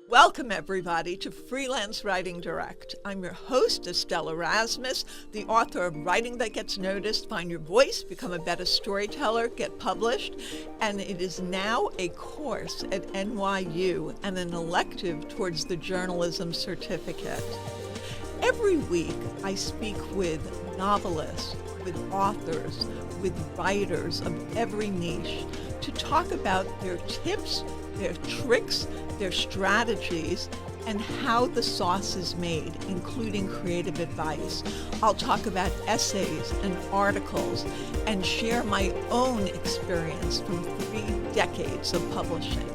Welcome, everybody, to Freelance Writing Direct. I'm your host, Estelle, the author of Writing That Gets Noticed, Find Your Voice, Become a Better Storyteller, Get Published, and it is now a course at NYU and an elective towards the journalism certificate. Every week, I speak with novelists, with authors, with writers of every niche to talk about their tips, their tricks, their strategies, and how the sauce is made, including creative advice. I'll talk about essays and articles and share my own experience from 3 decades of publishing.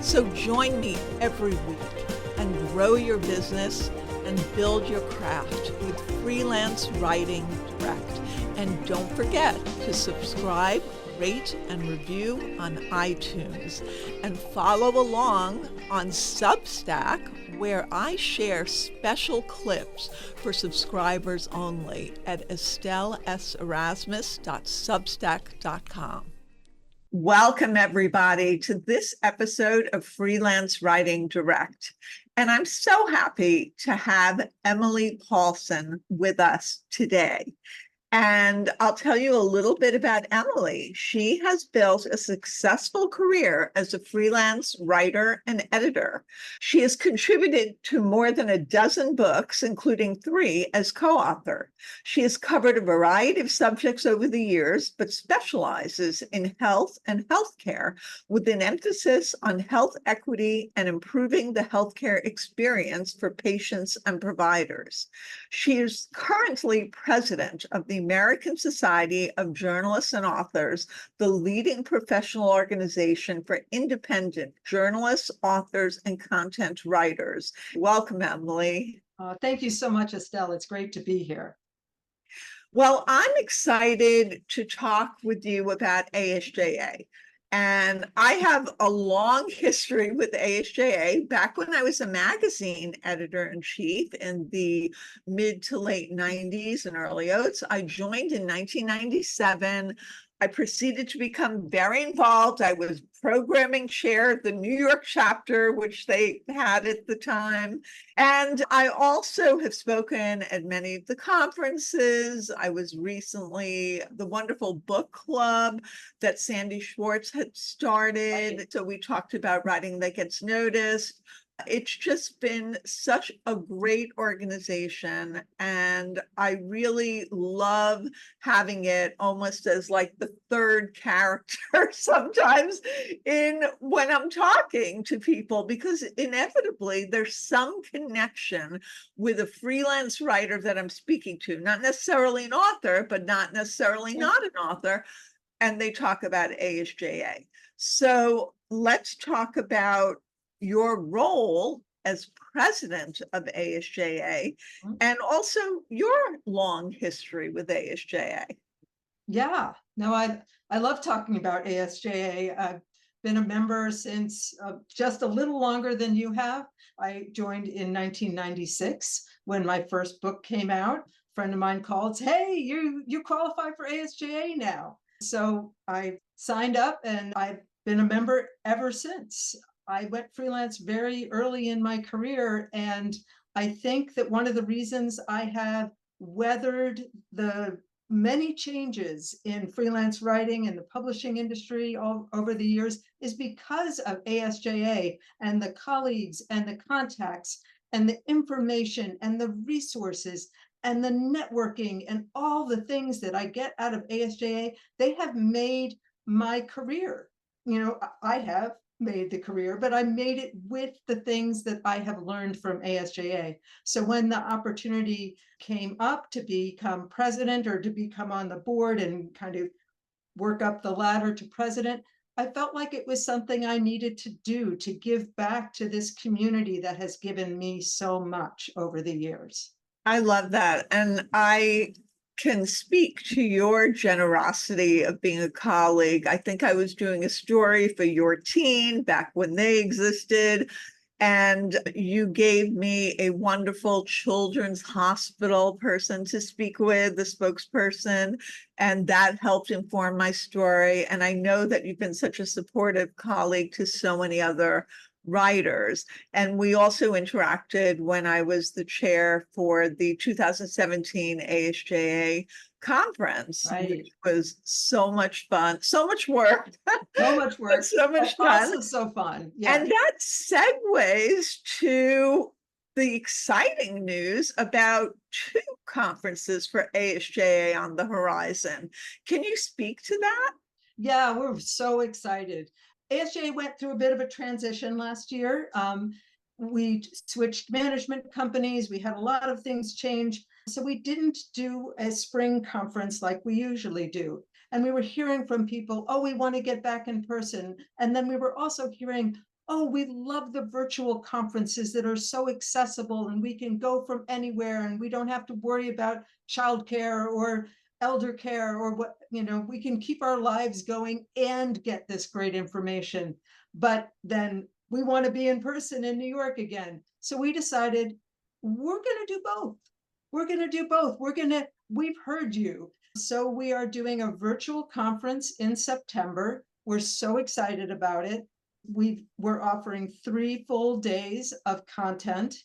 So join me every week and grow your business and build your craft with Freelance Writing Direct. And don't forget to subscribe, rate, and review on iTunes, and follow along on Substack, where I share special clips for subscribers only at estelleserasmus.substack.com. Welcome, everybody, to this episode of Freelance Writing Direct. And I'm so happy to have Emily Paulsen with us today. And I'll tell you a little bit about Emily. She has built a successful career as a freelance writer and editor. She has contributed to more than a dozen books, including 3 as co-author. She has covered a variety of subjects over the years, but specializes in health and healthcare with an emphasis on health equity and improving the healthcare experience for patients and providers. She is currently president of the American Society of Journalists and Authors, the leading professional organization for independent journalists, authors, and content writers. Welcome, Emily. Thank you so much, Estelle. It's great to be here. Well, I'm excited to talk with you about ASJA. And I have a long history with ASJA. Back when I was a magazine editor-in-chief in the mid to late 90s and early aughts, I joined in 1997. I proceeded to become very involved. I was programming chair of the New York chapter, which they had at the time. And I also have spoken at many of the conferences. I was recently the wonderful book club that Sandy Schwartz had started. So we talked about Writing That Gets Noticed. It's just been such a great organization, and I really love having it almost as like the third character sometimes when I'm talking to people, because inevitably there's some connection with a freelance writer that I'm speaking to, not necessarily an author, but not necessarily not an author, and they talk about ASJA. So let's talk about your role as president of ASJA and also your long history with ASJA. Yeah, no, I love talking about ASJA. I've been a member since just a little longer than you have. I joined in 1996 when my first book came out. A friend of mine called, hey, you qualify for ASJA now. So I signed up and I've been a member ever since. I went freelance very early in my career, and I think that one of the reasons I have weathered the many changes in freelance writing and the publishing industry all over the years is because of ASJA and the colleagues and the contacts and the information and the resources and the networking and all the things that I get out of ASJA. They have made my career. I have made the career, but I made it with the things that I have learned from ASJA. So when the opportunity came up to become president or to become on the board and kind of work up the ladder to president, I felt like it was something I needed to do to give back to this community that has given me so much over the years. I love that. And I can speak to your generosity of being a colleague. I think I was doing a story for Your Teen back when they existed, and you gave me a wonderful children's hospital person to speak with, the spokesperson, and that helped inform my story. And I know that you've been such a supportive colleague to so many other writers. And we also interacted when I was the chair for the 2017 ASJA conference, Right. which was so much fun, so much work, So much but work, so much but fun. also so fun. Yeah. And that segues to the exciting news about two conferences for ASJA on the horizon. Can you speak to that? Yeah, we're so excited. ASJ went through a bit of a transition last year. We switched management companies. We had a lot of things change. So we didn't do a spring conference like we usually do. And we were hearing from people, oh, we want to get back in person. And then we were also hearing, oh, we love the virtual conferences that are so accessible and we can go from anywhere and we don't have to worry about childcare or elder care or what, we can keep our lives going and get this great information. But then we want to be in person in New York again. So we decided we're going to do both. We're going to do both. We've heard you. So we are doing a virtual conference in September. We're so excited about it. We're offering 3 full days of content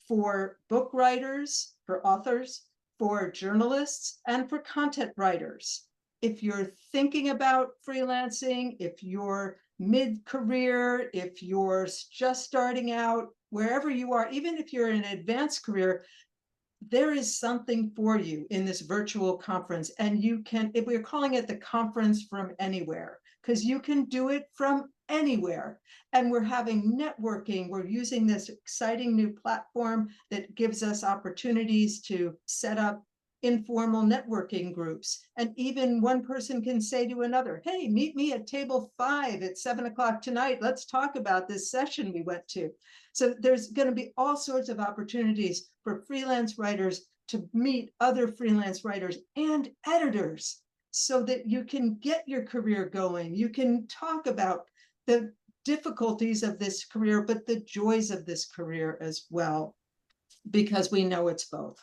for book writers, for authors, for journalists, and for content writers. If you're thinking about freelancing, if you're mid-career, if you're just starting out, wherever you are, even if you're in an advanced career, there is something for you in this virtual conference. And you can, if we're calling it the conference from anywhere, because you can do it from anywhere. And we're having networking. We're using this exciting new platform that gives us opportunities to set up informal networking groups. And even one person can say to another, hey, meet me at table 5 at 7 o'clock tonight. Let's talk about this session we went to. So there's going to be all sorts of opportunities for freelance writers to meet other freelance writers and editors so that you can get your career going. You can talk about the difficulties of this career, but the joys of this career as well, because we know it's both.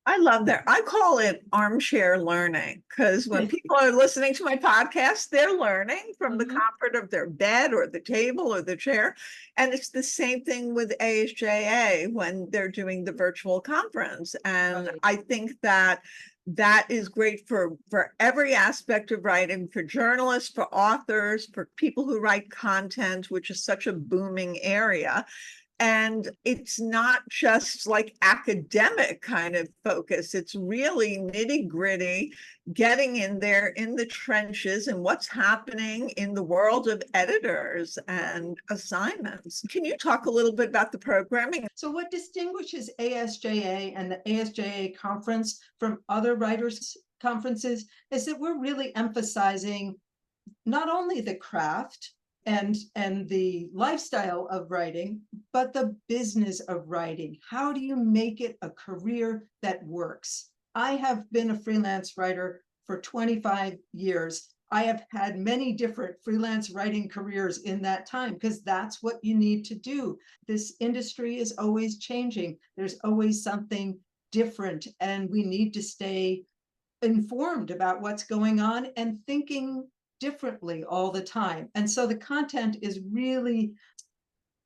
I love that. I call it armchair learning because when people are listening to my podcast, they're learning from the comfort of their bed or the table or the chair. And it's the same thing with ASJA when they're doing the virtual conference. And Right. I think that that is great for every aspect of writing, for journalists, for authors, for people who write content, which is such a booming area. And it's not just like academic kind of focus. It's really nitty gritty, getting in there in the trenches and what's happening in the world of editors and assignments. Can you talk a little bit about the programming? So what distinguishes ASJA and the ASJA conference from other writers' conferences is that we're really emphasizing not only the craft and the lifestyle of writing, but the business of writing. How do you make it a career that works? I have been a freelance writer for 25 years. I have had many different freelance writing careers in that time because that's what you need to do. This industry is always changing. There's always something different, and we need to stay informed about what's going on and thinking differently all the time. And so the content is really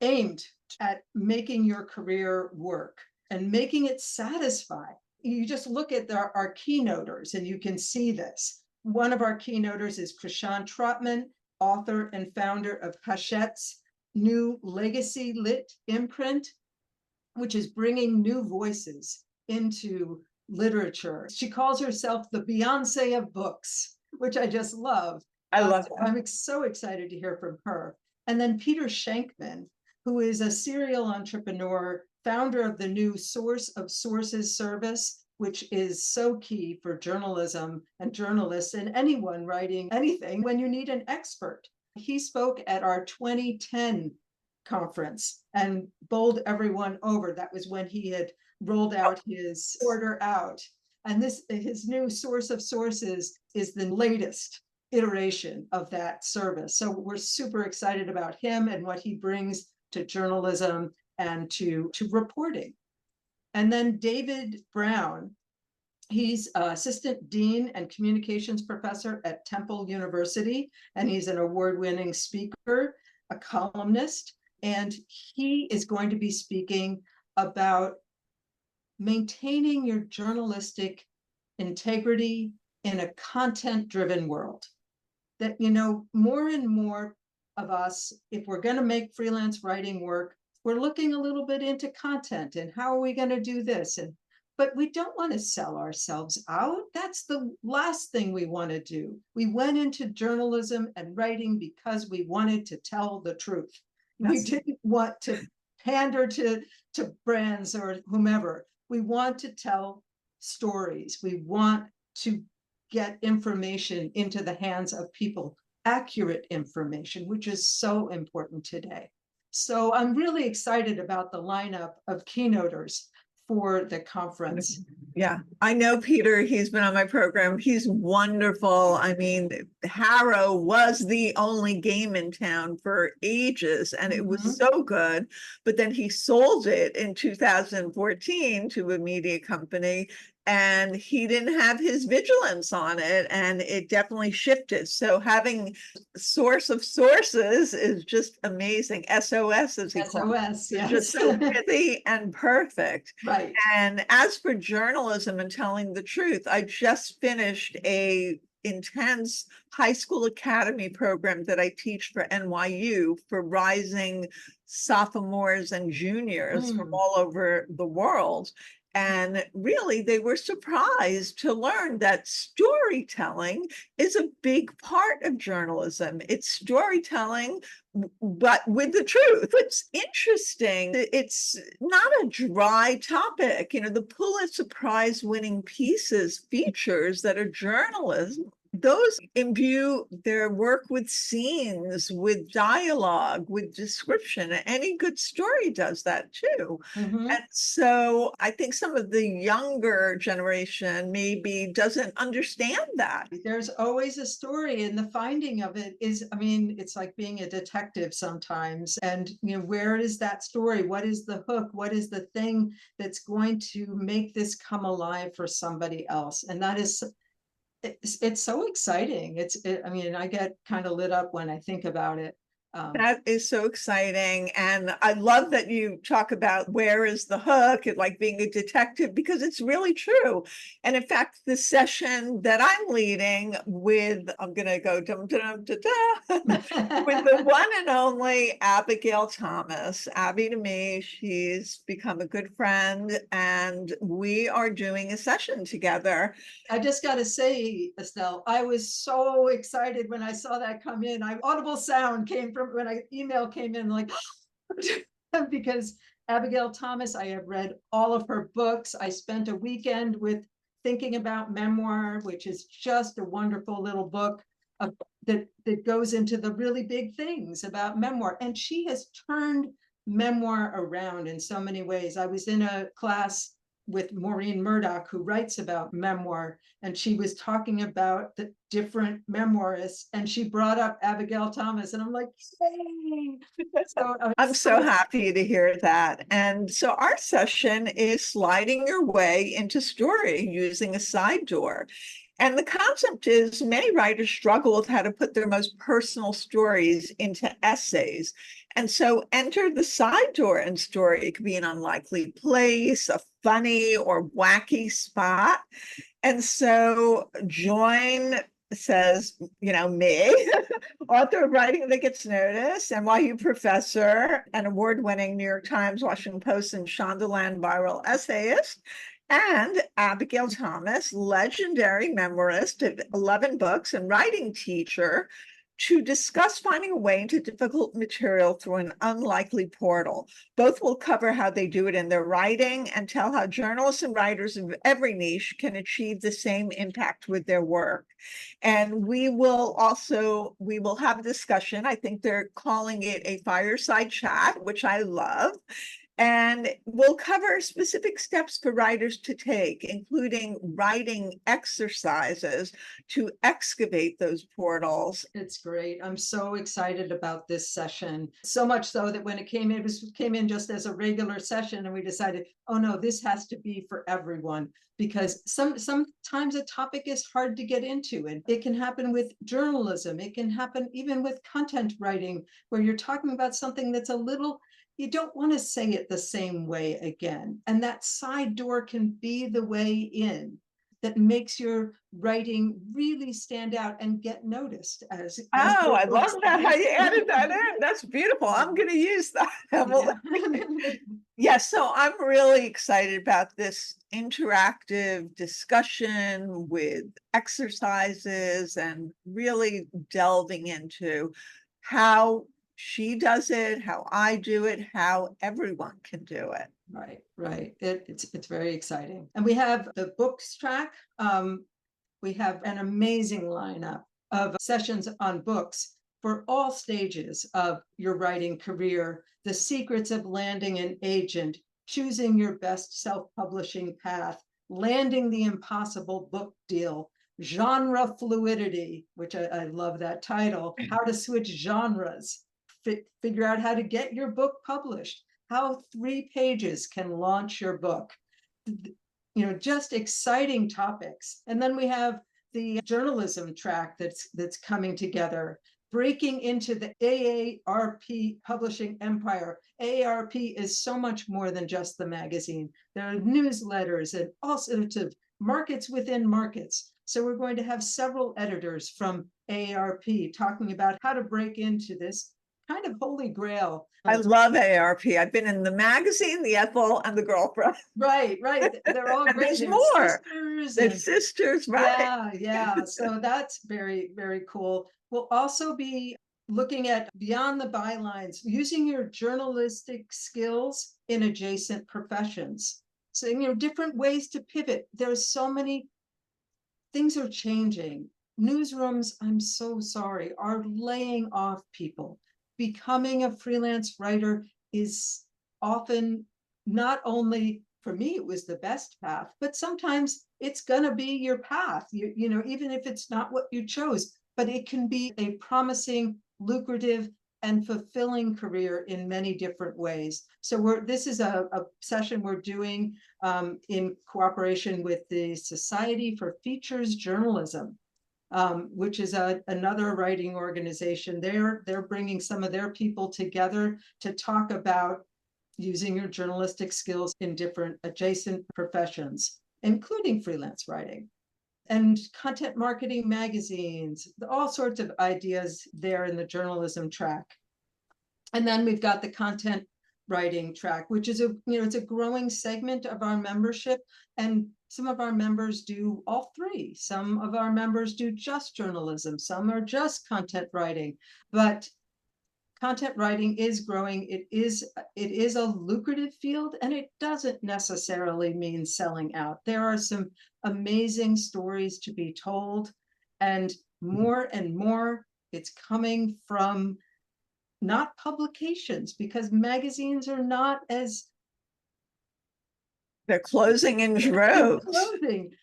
aimed at making your career work and making it satisfy. You just look at our keynoters and you can see this. One of our keynoters is Krishan Trotman, author and founder of Hachette's new Legacy Lit imprint, which is bringing new voices into literature. She calls herself the Beyonce of books, which I just love. I love that. I'm so excited to hear from her. And then Peter Shankman, who is a serial entrepreneur, founder of the new Source of Sources service, which is so key for journalism and journalists and anyone writing anything when you need an expert. He spoke at our 2010 conference and bowled everyone over. That was when he had rolled out his order out. And his new Source of Sources is the latest iteration of that service. So we're super excited about him and what he brings to journalism and to reporting. And then David Brown, he's assistant dean and communications professor at Temple University, and he's an award-winning speaker, a columnist, And he is going to be speaking about maintaining your journalistic integrity in a content-driven world. That, you know, more and more of us, if we're going to make freelance writing work, we're looking a little bit into content and how are we going to do this? But we don't want to sell ourselves out. That's the last thing we want to do. We went into journalism and writing because we wanted to tell the truth. Yes. We didn't want to pander to brands or whomever. We want to tell stories. We want to get information into the hands of people, accurate information, which is so important today. So I'm really excited about the lineup of keynoters for the conference. Yeah, I know Peter, he's been on my program. He's wonderful. I mean, Harrow was the only game in town for ages, and it was so good. But then he sold it in 2014 to a media company, and he didn't have his vigilance on it, and it definitely shifted. So having source of sources is just amazing. SOS, as he calls it. SOS, yes. Just so pithy and perfect. Right. And as for journalism and telling the truth, I just finished a intense high school academy program that I teach for NYU for rising sophomores and juniors from all over the world. And really, they were surprised to learn that storytelling is a big part of journalism. It's storytelling, but with the truth. It's interesting. It's not a dry topic. You know, the Pulitzer Prize winning pieces, features that are journalism, those imbue their work with scenes, with dialogue, with description. Any good story does that too. And so I think some of the younger generation maybe doesn't understand that. There's always a story, and the finding of it is, I mean, it's like being a detective sometimes. And, you know, where is that story? What is the hook? What is the thing that's going to make this come alive for somebody else? And that is, it's so exciting. I mean, I get kind of lit up when I think about it. That is so exciting. And I love that you talk about where is the hook and like being a detective, because it's really true. And in fact, the session that I'm leading with, I'm going to go dum, dum, dum, dum, with the one and only Abigail Thomas. Abby to me, she's become a good friend, and we are doing a session together. I just got to say, Estelle, I was so excited when I saw that come in. Audible sound came from when email came in, like, because Abigail Thomas, I have read all of her books. I spent a weekend with Thinking About Memoir, which is just a wonderful little book that goes into the really big things about memoir. And she has turned memoir around in so many ways. I was in a class with Maureen Murdoch, who writes about memoir, and she was talking about the different memoirists, and she brought up Abigail Thomas, and I'm like, hey! So I'm so happy to hear that. And so our session is sliding your way into story using a side door. And the concept is many writers struggle with how to put their most personal stories into essays. And so enter the side door in story. It could be an unlikely place, a funny or wacky spot. And so join, says, you know, me, author of Writing That Gets Noticed, NYU professor, an award-winning New York Times, Washington Post, and Shondaland viral essayist, and Abigail Thomas, legendary memoirist of 11 books and writing teacher, to discuss finding a way into difficult material through an unlikely portal. Both will cover how they do it in their writing and tell how journalists and writers of every niche can achieve the same impact with their work. And we will have a discussion. I think they're calling it a fireside chat, which I love. And we'll cover specific steps for writers to take, including writing exercises to excavate those portals. It's great. I'm so excited about this session. So much so that when it came in, came in just as a regular session, and we decided, oh no, this has to be for everyone, because sometimes a topic is hard to get into, and it can happen with journalism. It can happen even with content writing, where you're talking about something that's a little, you don't want to say it the same way again. And that side door can be the way in that makes your writing really stand out and get noticed as Oh, I love that, how you added that in. in. That's beautiful. I'm going to use that. Well, Yeah. yes, so I'm really excited about this interactive discussion with exercises and really delving into how she does it, how I do it, how everyone can do it. Right, right. It's very exciting. And we have the books track. We have an amazing lineup of sessions on books for all stages of your writing career. The secrets of landing an agent, choosing your best self-publishing path, landing the impossible book deal, genre fluidity, which I love that title, how to switch genres, figure out how to get your book published, how 3 pages can launch your book. Just exciting topics. And then we have the journalism track that's coming together, breaking into the AARP publishing empire. AARP is so much more than just the magazine. There are newsletters and all sorts of markets within markets. So we're going to have several editors from AARP talking about how to break into this kind of holy grail. I love AARP. I've been in the magazine, the Ethel, and the Girlfriend. Right. They're all great. There's more. Sisters. They're sisters, right? Yeah. So that's very, very cool. We'll also be looking at beyond the bylines, using your journalistic skills in adjacent professions. So, different ways to pivot. There's so many things are changing. Newsrooms, I'm so sorry, are laying off people. Becoming a freelance writer is often not only, for me, it was the best path, but sometimes it's going to be your path, even if it's not what you chose, but it can be a promising, lucrative, and fulfilling career in many different ways. So this is a session we're doing in cooperation with the Society for Features Journalism, which is another writing organization. They're bringing some of their people together to talk about using your journalistic skills in different adjacent professions, including freelance writing and content marketing magazines, all sorts of ideas there in the journalism track. And then we've got the content writing track, which is it's a growing segment of our membership. And some of our members do all 3. Some of our members do just journalism. Some are just content writing, but content writing is growing. It is a lucrative field, and it doesn't necessarily mean selling out. There are some amazing stories to be told, and more it's coming from not publications, because magazines are not as they're closing in droves.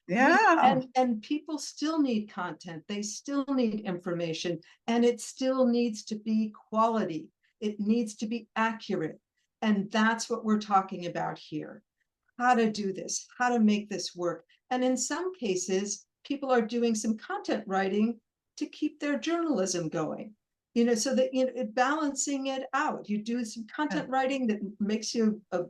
Yeah. And people still need content. They still need information, and it still needs to be quality. It needs to be accurate. And that's what we're talking about here. How to do this, how to make this work. And in some cases, people are doing some content writing to keep their journalism going. So that balancing it out. You do some content writing that makes you a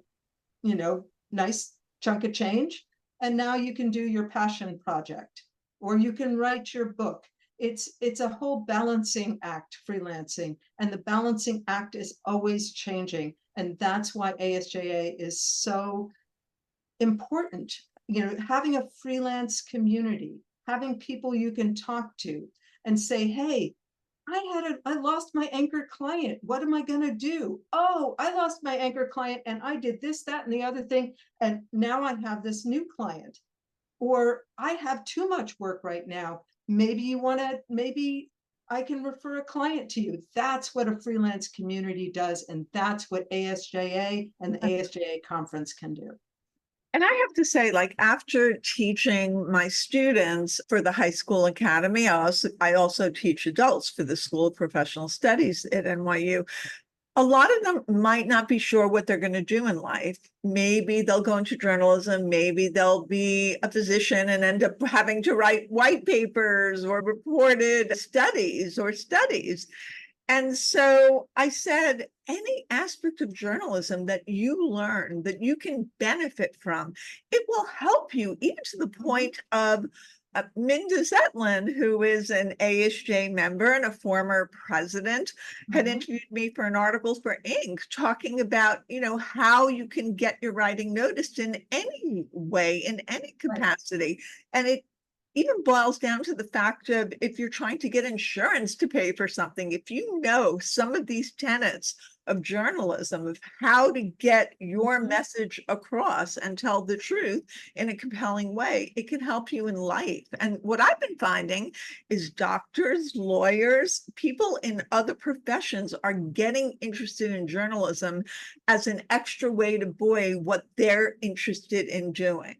nice chunk of change, and now you can do your passion project, or you can write your book. It's a whole balancing act, freelancing, and the balancing act is always changing. And that's why ASJA is so important. Having a freelance community, having people you can talk to and say, hey, I lost my anchor client. What am I going to do? Oh, I lost my anchor client and I did this, that, and the other thing. And now I have this new client. Or I have too much work right now. Maybe I can refer a client to you. That's what a freelance community does. And that's what ASJA and the ASJA conference can do. And I have to say, like, after teaching my students for the high school academy, I also teach adults for the School of Professional Studies at NYU. A lot of them might not be sure what they're going to do in life. Maybe they'll go into journalism, maybe they'll be a physician and end up having to write white papers or reported studies or studies. And so I said, any aspect of journalism that you learn, that you can benefit from, it will help you, even to the point of Minda Zetlin, who is an ASJ member and a former president, had interviewed me for an article for Inc. talking about, how you can get your writing noticed in any way, in any capacity. And it even boils down to the fact of, if you're trying to get insurance to pay for something, if you know some of these tenets of journalism, of how to get your message across and tell the truth in a compelling way, it can help you in life. And what I've been finding is doctors, lawyers, people in other professions are getting interested in journalism as an extra way to buoy what they're interested in doing.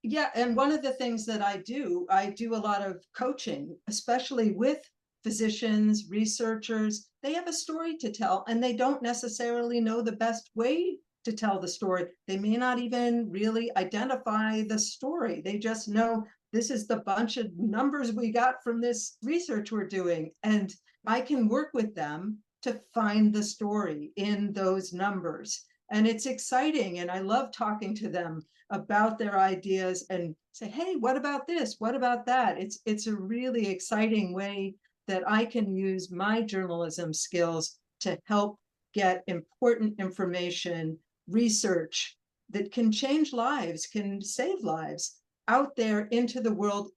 Yeah, and one of the things that I do a lot of coaching, especially with physicians, researchers. They have a story to tell, and they don't necessarily know the best way to tell the story. They may not even really identify the story. They just know this is the bunch of numbers we got from this research we're doing. And I can work with them to find the story in those numbers. And it's exciting. And I love talking to them about their ideas and say, hey, what about this? What about that? It's a really exciting way that I can use my journalism skills to help get important information, research that can change lives, can save lives out there into the world.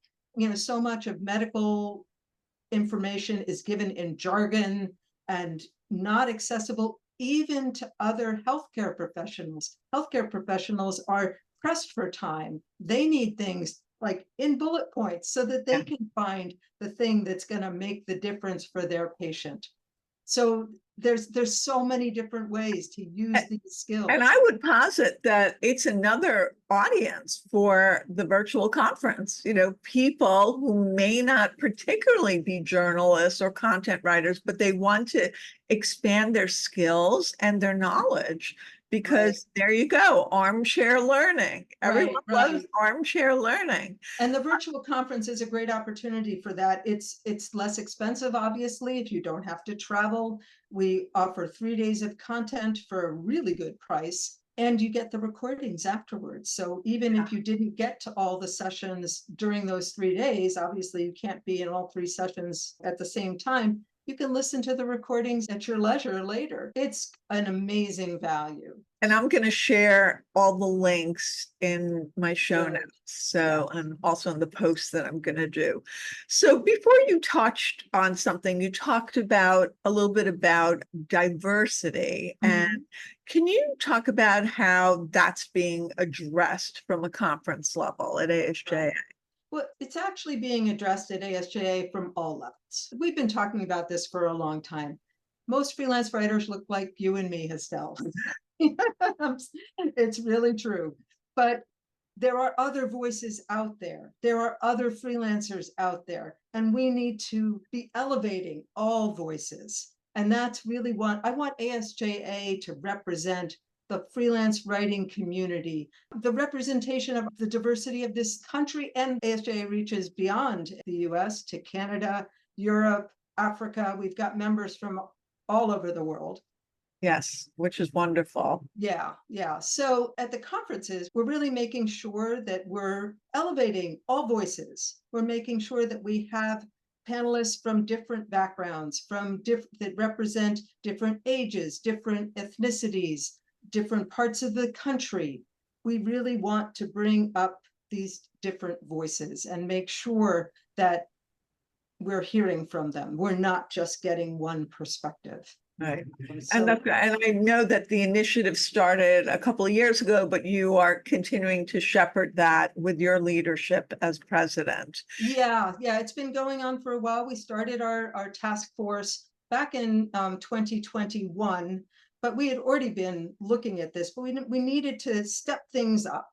So much of medical information is given in jargon and not accessible even to other healthcare professionals. Healthcare professionals are pressed for time. They need things like in bullet points so that they can find the thing that's going to make the difference for their patient. So there's so many different ways to use these skills. And I would posit that it's another audience for the virtual conference. People who may not particularly be journalists or content writers, but they want to expand their skills and their knowledge. Because there you go, armchair learning. Everyone loves armchair learning. And the virtual conference is a great opportunity for that. It's less expensive, obviously, if you don't have to travel. We offer 3 days of content for a really good price, and you get the recordings afterwards. So even if you didn't get to all the sessions during those 3 days, obviously you can't be in all 3 sessions at the same time. You can listen to the recordings at your leisure later. It's an amazing value. And I'm going to share all the links in my show notes. So, and also in the posts that I'm going to do. So before you touched on something, you talked about a little bit about diversity. And can you talk about how that's being addressed from a conference level at ASJA? Well, it's actually being addressed at ASJA from all levels. We've been talking about this for a long time. Most freelance writers look like you and me, Estelle. It's really true. But there are other voices out there. There are other freelancers out there, and we need to be elevating all voices. And that's really what I want ASJA to represent: the freelance writing community, the representation of the diversity of this country. And ASJA reaches beyond the US to Canada, Europe, Africa. We've got members from all over the world. Yes, which is wonderful. Yeah. So at the conferences, we're really making sure that we're elevating all voices. We're making sure that we have panelists from different backgrounds, that represent different ages, different ethnicities, different parts of the country. We really want to bring up these different voices and make sure that we're hearing from them. We're not just getting one perspective. Right. So, And I know that the initiative started a couple of years ago, but you are continuing to shepherd that with your leadership as president. yeah, it's been going on for a while. We started our task force back in 2021, but we had already been looking at this, but we needed to step things up.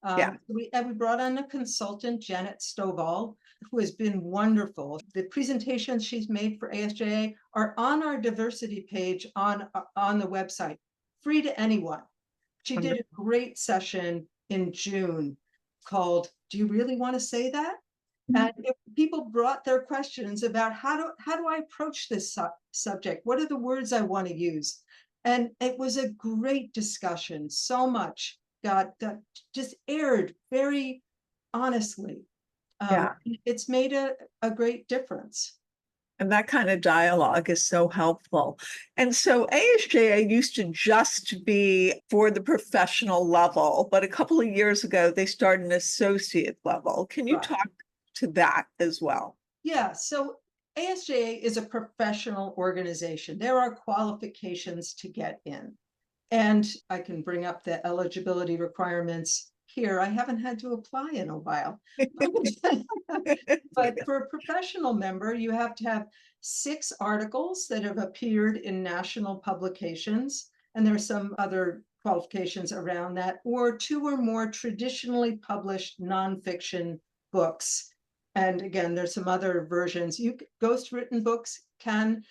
Yeah. We brought on a consultant, Janet Stovall, who has been wonderful. The presentations she's made for ASJA are on our diversity page on the website, free to anyone. She did a great session in June called "Do You Really Want to Say That?" And if people brought their questions about how do I approach this subject? What are the words I want to use? And it was a great discussion. So much got just aired very honestly. Yeah. It's made a great difference. And that kind of dialogue is so helpful. And so ASJA used to just be for the professional level, but a couple of years ago, they started an associate level. Can you Right. talk to that as well? Yeah, so ASJA is a professional organization. There are qualifications to get in. And I can bring up the eligibility requirements here. I haven't had to apply in a while. But for a professional member, you have to have 6 articles that have appeared in national publications, and there's some other qualifications around that, or 2 or more traditionally published nonfiction books. And again, there's some other versions. Ghostwritten books can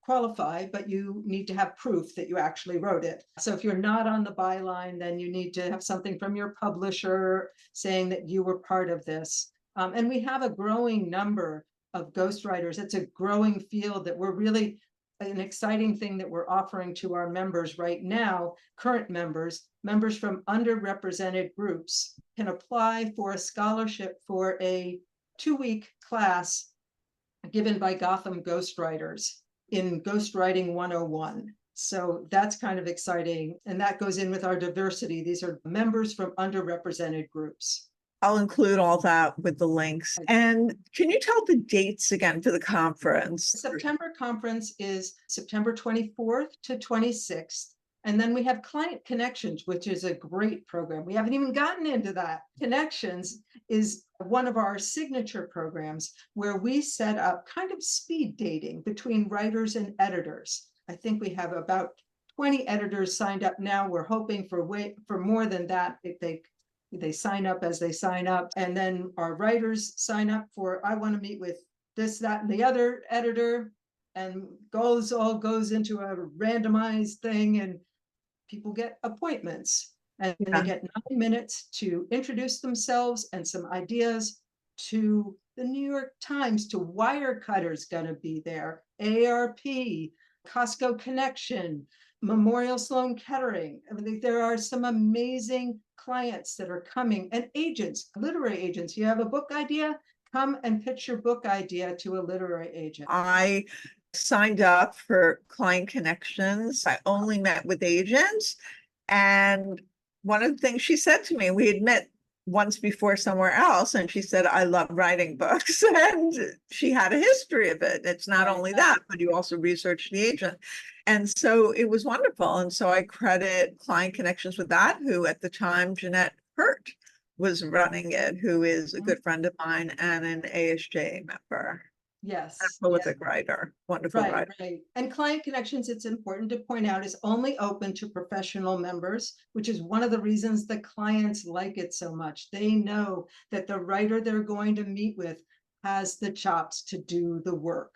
qualify, but you need to have proof that you actually wrote it. So if you're not on the byline, then you need to have something from your publisher saying that you were part of this. And we have a growing number of ghostwriters. It's a growing field that we're really an exciting thing that we're offering to our members right now. Current members from underrepresented groups can apply for a scholarship for a 2-week class given by Gotham ghostwriters in Ghostwriting 101. So that's kind of exciting. And that goes in with our diversity. These are members from underrepresented groups. I'll include all that with the links. And can you tell the dates again for the conference? September conference is September 24th to 26th. And then we have Client Connections, which is a great program. We haven't even gotten into that. Connections is one of our signature programs where we set up kind of speed dating between writers and editors. I think we have about 20 editors signed up now. We're hoping for more than that if they sign up as they sign up. And then our writers sign up for, I want to meet with this, that, and the other editor, and all goes into a randomized thing, and people get appointments, and they get 9 minutes to introduce themselves and some ideas to the New York Times, to Wirecutter's going to be there, ARP, Costco Connection, Memorial Sloan Kettering. I mean, there are some amazing clients that are coming, and agents, literary agents. You have a book idea, come and pitch your book idea to a literary agent. I signed up for Client Connections. I only met with agents. And one of the things she said to me, we had met once before somewhere else, and she said, I love writing books. And she had a history of it. It's not only that, but you also research the agent. And so it was wonderful. And so I credit Client Connections with that, who at the time, Jeanette Hurt was running it, who is a good friend of mine and an ASJA member. Yes. A prolific writer, wonderful writer. Right. And Client Connections, it's important to point out, is only open to professional members, which is one of the reasons the clients like it so much. They know that the writer they're going to meet with has the chops to do the work.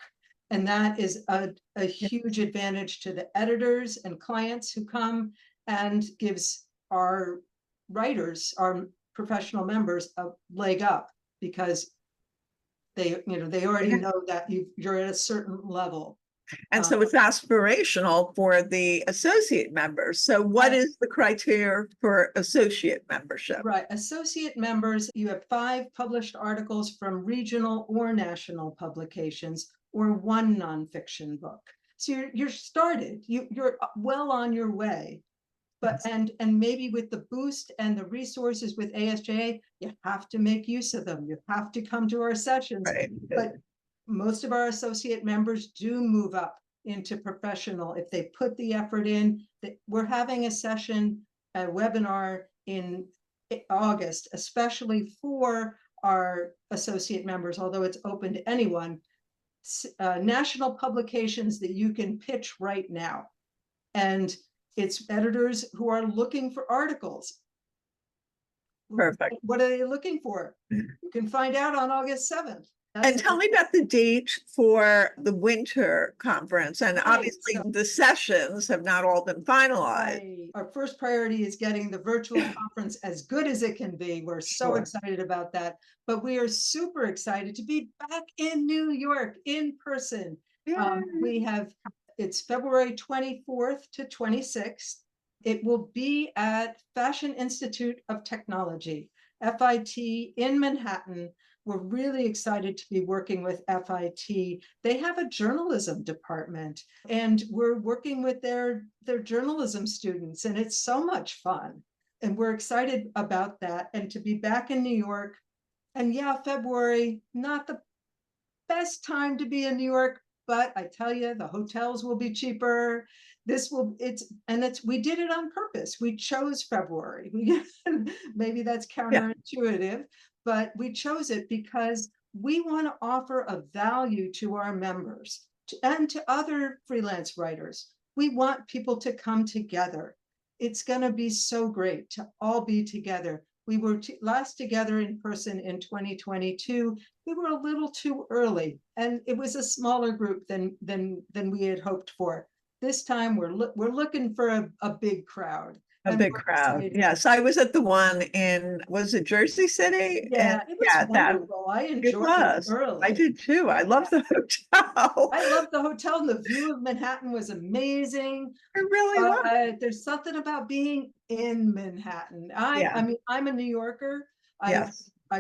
And that is a huge advantage to the editors and clients who come, and gives our writers, our professional members, a leg up, because they already know that you're at a certain level. And so it's aspirational for the associate members. So what is the criteria for associate membership? Right. Associate members, you have 5 published articles from regional or national publications, or 1 nonfiction book. So you're started, you're well on your way. But and maybe with the boost and the resources with ASJA, you have to make use of them. You have to come to our sessions. Right. But most of our associate members do move up into professional if they put the effort in. We're having a webinar in August, especially for our associate members, although it's open to anyone, national publications that you can pitch right now. And it's editors who are looking for articles. Perfect. What are they looking for? You can find out on August 7th. And tell me about the date for the winter conference. And Right, obviously the sessions have not all been finalized. Right. Our first priority is getting the virtual conference as good as it can be. We're so Sure. excited about that. But we are super excited to be back in New York in person. It's February 24th to 26th. It will be at Fashion Institute of Technology, FIT in Manhattan. We're really excited to be working with FIT. They have a journalism department, and we're working with their journalism students, and it's so much fun. And we're excited about that, and to be back in New York. And yeah, February, not the best time to be in New York, but I tell you, the hotels will be cheaper. We did it on purpose. We chose February. Maybe that's counterintuitive, but we chose it because we want to offer a value to our members and to other freelance writers. We want people to come together. It's going to be so great to all be together. We were last together in person in 2022. We were a little too early, and it was a smaller group than we had hoped for. This time we're looking for a big crowd. A big crowd. Yes, I was at the one was it Jersey City? Yeah, it was wonderful. I enjoyed it early. I did too. I love the hotel. I love the hotel, and the view of Manhattan was amazing. It really was. There's something about being in Manhattan. I mean, I'm a New Yorker. I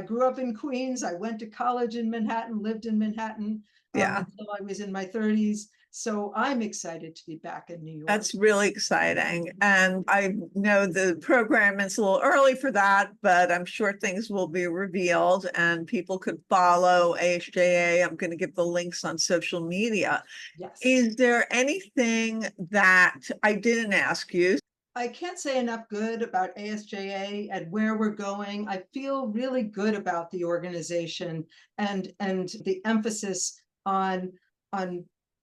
grew up in Queens. I went to college in Manhattan, lived in Manhattan until I was in my 30s. So I'm excited to be back in New York. That's really exciting. And I know the program is a little early for that, but I'm sure things will be revealed and people could follow ASJA. I'm going to give the links on social media. Yes. Is there anything that I didn't ask you? I can't say enough good about ASJA and where we're going. I feel really good about the organization and the emphasis on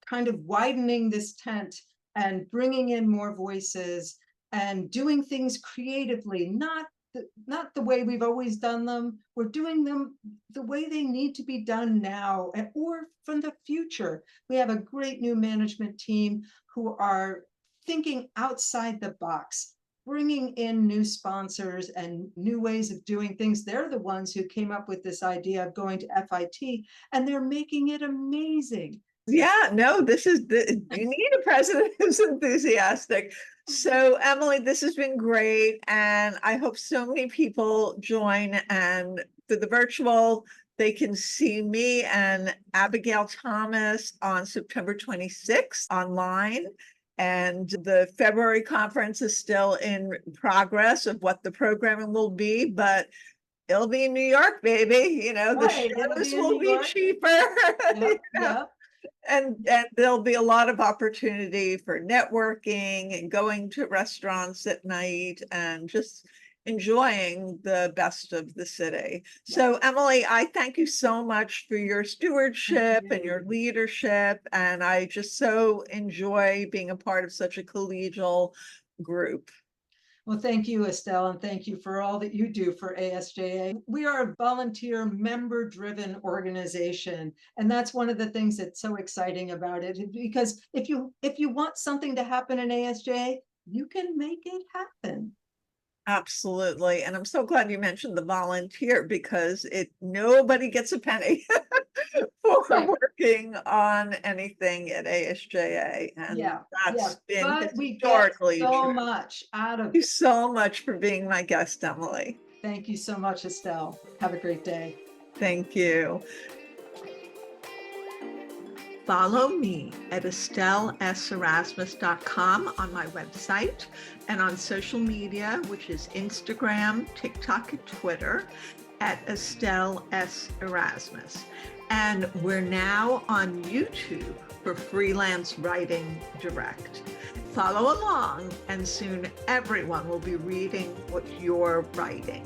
kind of widening this tent and bringing in more voices and doing things creatively, not the way we've always done them. We're doing them the way they need to be done now or from the future. We have a great new management team who are thinking outside the box, bringing in new sponsors and new ways of doing things. They're the ones who came up with this idea of going to FIT, and they're making it amazing. Yeah, no, you need a president who's enthusiastic. So Emily, this has been great. And I hope so many people join, and for the virtual, they can see me and Abigail Thomas on September 26th online. And the February conference is still in progress of what the programming will be, but it'll be in New York, baby. You know, the shows will be cheaper. Yep. And there'll be a lot of opportunity for networking and going to restaurants at night and just enjoying the best of the city. So Emily, I thank you so much for your stewardship and your leadership. And I just so enjoy being a part of such a collegial group. Well, thank you, Estelle, and thank you for all that you do for ASJA. We are a volunteer, member-driven organization, and that's one of the things that's so exciting about it. Because if you want something to happen in ASJA, you can make it happen. Absolutely. And I'm so glad you mentioned the volunteer, because nobody gets a penny for working on anything at ASJA. And that's been historically so much out of it. Thank you so much for being my guest, Emily. Thank you so much, Estelle. Have a great day. Thank you. Follow me at EstelleSErasmus.com on my website and on social media, which is Instagram, TikTok, and Twitter. at Estelle S. Erasmus. And we're now on YouTube for Freelance Writing Direct. Follow along, and soon everyone will be reading what you're writing.